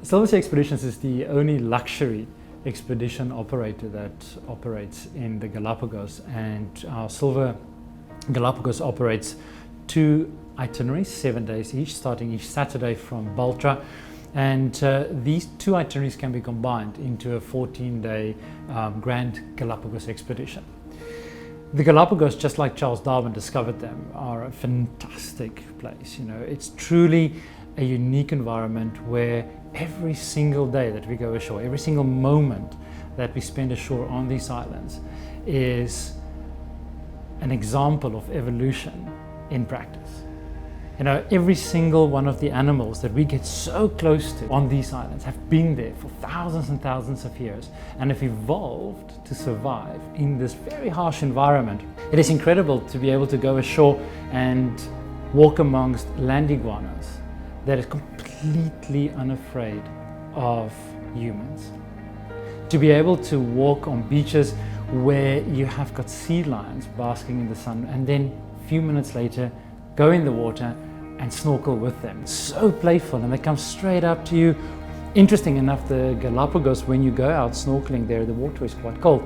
Silversea Expeditions is the only luxury expedition operator that operates in the Galapagos, and our Silver Galapagos operates 2 itineraries, 7 days each, starting each Saturday from Baltra. And these 2 itineraries can be combined into a 14-day Grand Galapagos expedition. The Galapagos, just like Charles Darwin discovered them, are a fantastic place. You know, it's truly a unique environment where every single day that we go ashore, every single moment that we spend ashore on these islands is an example of evolution in practice. You know, every single one of the animals that we get so close to on these islands have been there for thousands and thousands of years and have evolved to survive in this very harsh environment. It is incredible to be able to go ashore and walk amongst land iguanas that is completely unafraid of humans. To be able to walk on beaches where you have got sea lions basking in the sun, and then a few minutes later go in the water and snorkel with them. So playful, and they come straight up to you. Interesting enough, the Galapagos, when you go out snorkeling there, the water is quite cold.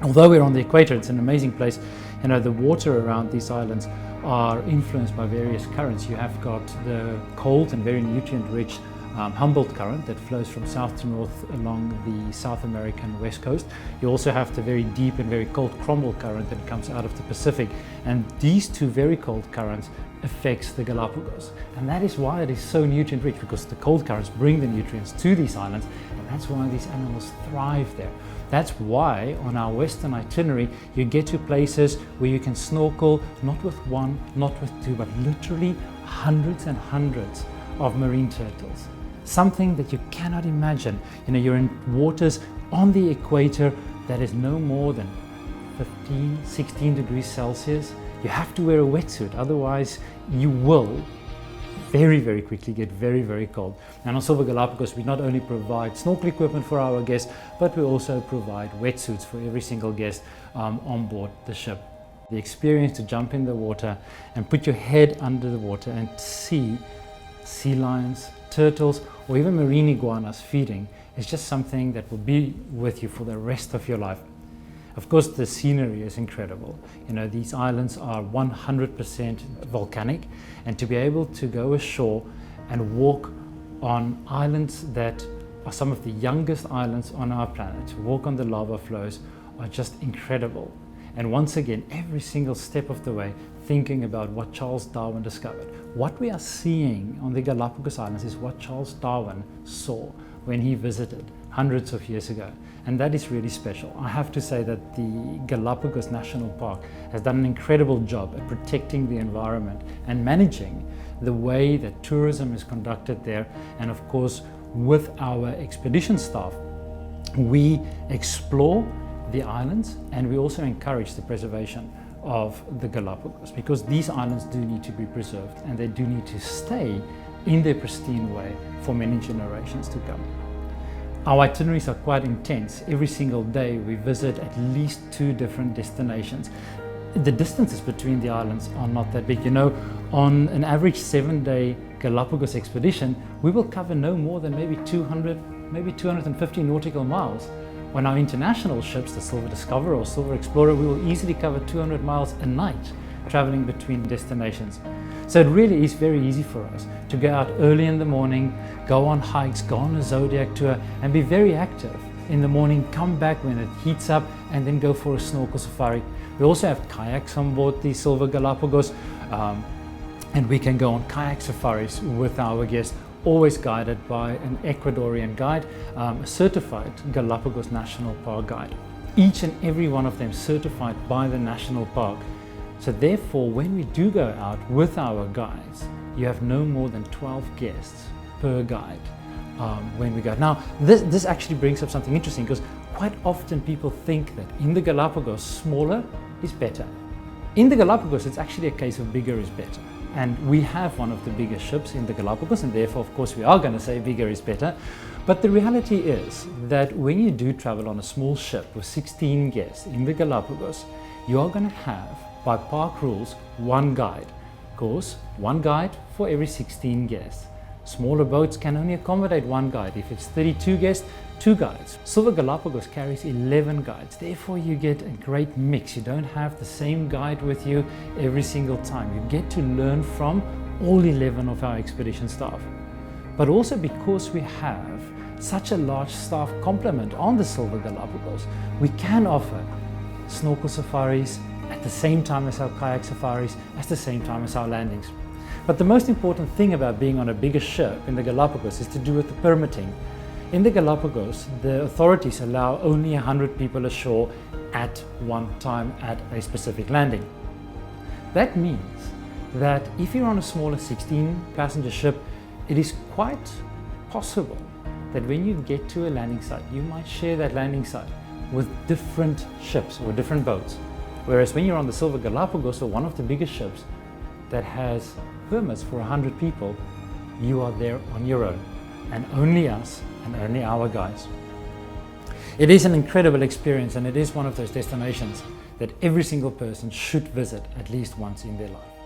Although we're on the equator, it's an amazing place. You know, the water around these islands are influenced by various currents. You have got the cold and very nutrient-rich Humboldt current that flows from south to north along the South American west coast. You also have the very deep and very cold Cromwell current that comes out of the Pacific, and these 2 very cold currents affects the Galapagos, and that is why it is so nutrient rich, because the cold currents bring the nutrients to these islands, and that's why these animals thrive there. That's why on our western itinerary you get to places where you can snorkel not with 1, not with 2, but literally hundreds and hundreds of marine turtles. Something that you cannot imagine. You know, you're in waters on the equator that is no more than 15, 16 degrees Celsius. You have to wear a wetsuit, otherwise you will very, very quickly get very, very cold. And on Silver Galapagos, we not only provide snorkel equipment for our guests, but we also provide wetsuits for every single guest on board the ship. The experience to jump in the water and put your head under the water and see sea lions, turtles, or even marine iguanas feeding is just something that will be with you for the rest of your life. Of course, the scenery is incredible. You know, these islands are 100% volcanic, and to be able to go ashore and walk on islands that are some of the youngest islands on our planet, to walk on the lava flows, are just incredible. And once again, every single step of the way, thinking about what Charles Darwin discovered. What we are seeing on the Galapagos Islands is what Charles Darwin saw when he visited hundreds of years ago. And that is really special. I have to say that the Galapagos National Park has done an incredible job at protecting the environment and managing the way that tourism is conducted there. And of course, with our expedition staff, we explore the islands and we also encourage the preservation of the Galapagos, because these islands do need to be preserved and they do need to stay in their pristine way for many generations to come. Our itineraries are quite intense. Every single day we visit at least 2 different destinations. The distances between the islands are not that big. You know, on an average 7-day Galapagos expedition, we will cover no more than maybe 200, maybe 250 nautical miles. On our international ships, the Silver Discoverer or Silver Explorer, we will easily cover 200 miles a night traveling between destinations. So it really is very easy for us to go out early in the morning, go on hikes, go on a zodiac tour, and be very active in the morning, come back when it heats up, and then go for a snorkel safari. We also have kayaks on board the Silver Galapagos, and we can go on kayak safaris with our guests, always guided by an Ecuadorian guide, a certified Galapagos National Park guide. Each and every one of them certified by the National Park. So therefore, when we do go out with our guides, you have no more than 12 guests per guide when we go. Now, this actually brings up something interesting, because quite often people think that in the Galapagos, smaller is better. In the Galapagos, it's actually a case of bigger is better. And we have one of the biggest ships in the Galapagos, and therefore, of course, we are going to say bigger is better. But the reality is that when you do travel on a small ship with 16 guests in the Galapagos, you are going to have, by park rules, one guide. Of course, one guide for every 16 guests. Smaller boats can only accommodate one guide. If it's 32 guests, 2 guides. Silver Galapagos carries 11 guides. Therefore, you get a great mix. You don't have the same guide with you every single time. You get to learn from all 11 of our expedition staff. But also because we have such a large staff complement on the Silver Galapagos, we can offer snorkel safaris at the same time as our kayak safaris, at the same time as our landings. But the most important thing about being on a bigger ship in the Galapagos is to do with the permitting. In the Galapagos, the authorities allow only 100 people ashore at one time at a specific landing. That means that if you're on a smaller 16-passenger ship, it is quite possible that when you get to a landing site, you might share that landing site with different ships or different boats. Whereas when you're on the Silver Galapagos, or one of the biggest ships that has permits for 100 people, you are there on your own, and only us and only our guys. It is an incredible experience, and it is one of those destinations that every single person should visit at least once in their life.